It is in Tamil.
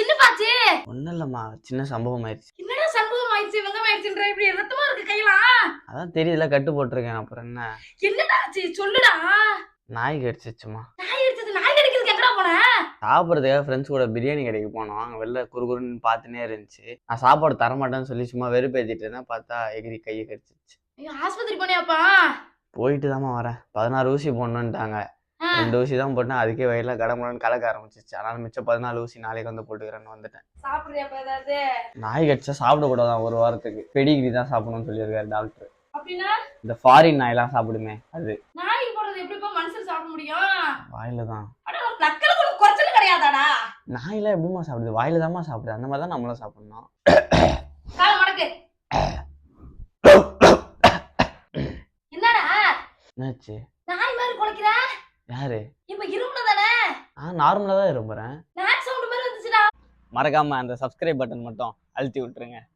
என்னப்பாச்சு? ஒண்ணும் இல்லம்மா, சின்ன சம்பவம் ஆயிடுச்சு. என்னடா சம்பவம் ஆயிடுச்சு, வெங்கம் ஆயிடுச்சுன்ற இப்படி ரத்தமா இருக்கு கையெல்லாம். அதான் தெரியுதுல, கட்டு போட்டிருக்கேன். அப்புறம் என்ன? என்னடா ஆச்சு சொல்லுடா. நாய் கடிச்சிச்சுமா. நாய் அடிச்சது, நாய் கடிக்கிறதுக்கு எங்கடா போன? சாப்பிட்றதுக்காக ஃப்ரெண்ட்ஸ் கூட பிரியாணி கடைக்கு போனோம். அங்கே வெளில குறுகுறுன்னு பார்த்துனே இருந்துச்சு. நான் சாப்பாடு தரமாட்டேன்னு சொல்லி சும்மா வெறுப்பேற்றிட்டு இருந்தேன். பார்த்தா எகிரி கையை கடிச்சிச்சு. ஐயோ, ஆஸ்பத்திரி போனியாப்பா? போயிட்டு தாம்மா வரேன். 16 ஊசி போடணுன்ட்டாங்க. 2 ஊசி தான் போட்டேன். அதுக்கே வயிறில் கடமுடன்னு கலக்க ஆரம்பிச்சிச்சு. அதனால மிச்சம் 14 ஊசி நாளைக்கு வந்து போட்டுக்கிறேன்னு வந்துட்டேன். சாப்பிடுறியாப்பா ஏதாவது? நாய் கடிச்சா சாப்பிடக்கூடாதான் 1 வாரத்துக்கு. பெடிகிரி தான் சாப்பிடணும்னு சொல்லியிருக்காரு டாக்டர். அப்படின்னா இந்த ஃபாரின் நாயெல்லாம் சாப்பிடுமே அது. நாய் போடுறது எப்படிப்பா மனுஷன் சாப்பிட முடியும்? வாயில தான். அட நக்கலுக்கு ஒரு குறைச்சல் கிடையாதாடா? நாயெல்லாம் எப்படிமா சாப்பிடுது? வாயில தான்மா சாப்பிடுது. அந்த மாதிரி தான் நம்மளும் சாப்பிடணும். கால மடக்கு. என்னடா என்னாச்சு? நாய் மாதிரி குலைக்கிற? யாரு? இப்ப இருமுன தானே? நார்மலா தான் இரும்புறேன். நாய் சவுண்ட் மாதிரி வந்துச்சுடா. மறக்காம அந்த சப்ஸ்கிரைப் பட்டன் மட்டும் அழுத்தி விட்டுருங்க.